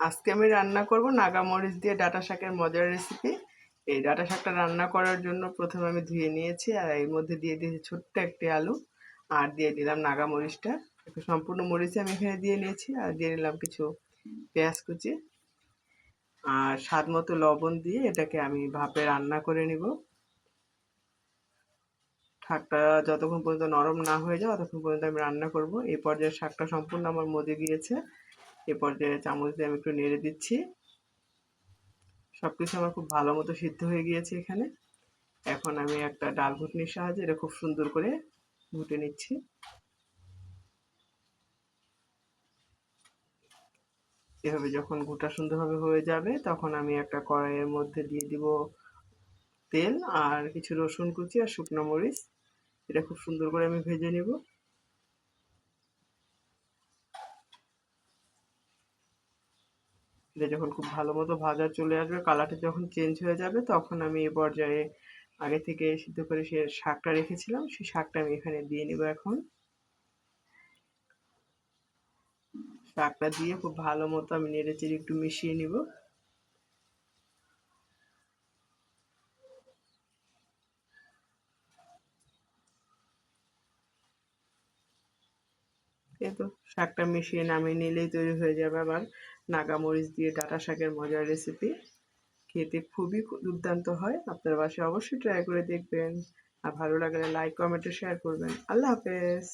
আজকে আমি রান্না করব নাগা মরিচ দিয়ে ডাঁটা শাকের মজার রেসিপি। এই ডাঁটা শাকটা রান্না করার জন্য প্রথমে আমি ধুয়ে নিয়েছি আর এর মধ্যে দিয়ে দিয়েছি ছোট্ট একটি আলু আর দিয়ে দিলাম নাগা মরিচটা। একটু সম্পূর্ণ মরিচ আমি এখানে দিয়ে নিয়েছি আর দিয়ে নিলাম কিছু পেঁয়াজ কুচি আর স্বাদ মতো লবণ দিয়ে এটাকে আমি ভাপে রান্না করে নিব। শাকটা যতক্ষণ পর্যন্ত নরম না হয়ে যায় ততক্ষণ পর্যন্ত আমি রান্না করব। এই পর্যায়ে শাকটা সম্পূর্ণ আমার মজে গিয়েছে। এই পর্যায়ে চামচ দিয়ে আমি একটু নেড়ে দিচ্ছি। সবকিছু আমার খুব ভালো মতো সিদ্ধ হয়ে গিয়েছে এখানে। এখন আমি একটা ডাল ঘুটনির সাহায্যে এটা খুব সুন্দর করে ঘুটে নিচ্ছি। এভাবে যখন ঘুটা সুন্দরভাবে হয়ে যাবে তখন আমি একটা কড়াইয়ের মধ্যে দিয়ে দিব তেল আর কিছু রসুন কুচি আর শুকনো মরিচ। এটা খুব সুন্দর করে আমি ভেজে নেব। এটা যখন খুব ভালো মতো ভাজা চলে আসবে, কালারটা যখন চেঞ্জ হয়ে যাবে তখন আমি এই পর্যায়ে আগে থেকে সিদ্ধ করে সে শাকটা রেখেছিলাম সেই শাকটা আমি এখানে দিয়ে নিব। এখন শাকটা দিয়ে খুব ভালো মতো আমি নেড়ে চেড়ে একটু মিশিয়ে নিব। এই তো শাকটা মিশিয়ে নামিয়ে নিলেই তৈরি হয়ে যাবে আবার নাগা মরিচ দিয়ে ডাঁটা শাকের মজার রেসিপি। খেতে খুবই দুর্দান্ত হয়। আপনার বাসায় অবশ্যই ট্রাই করে দেখবেন। আর ভালো লাগলে লাইক কমেন্ট ও শেয়ার করবেন। আল্লাহ হাফেজ।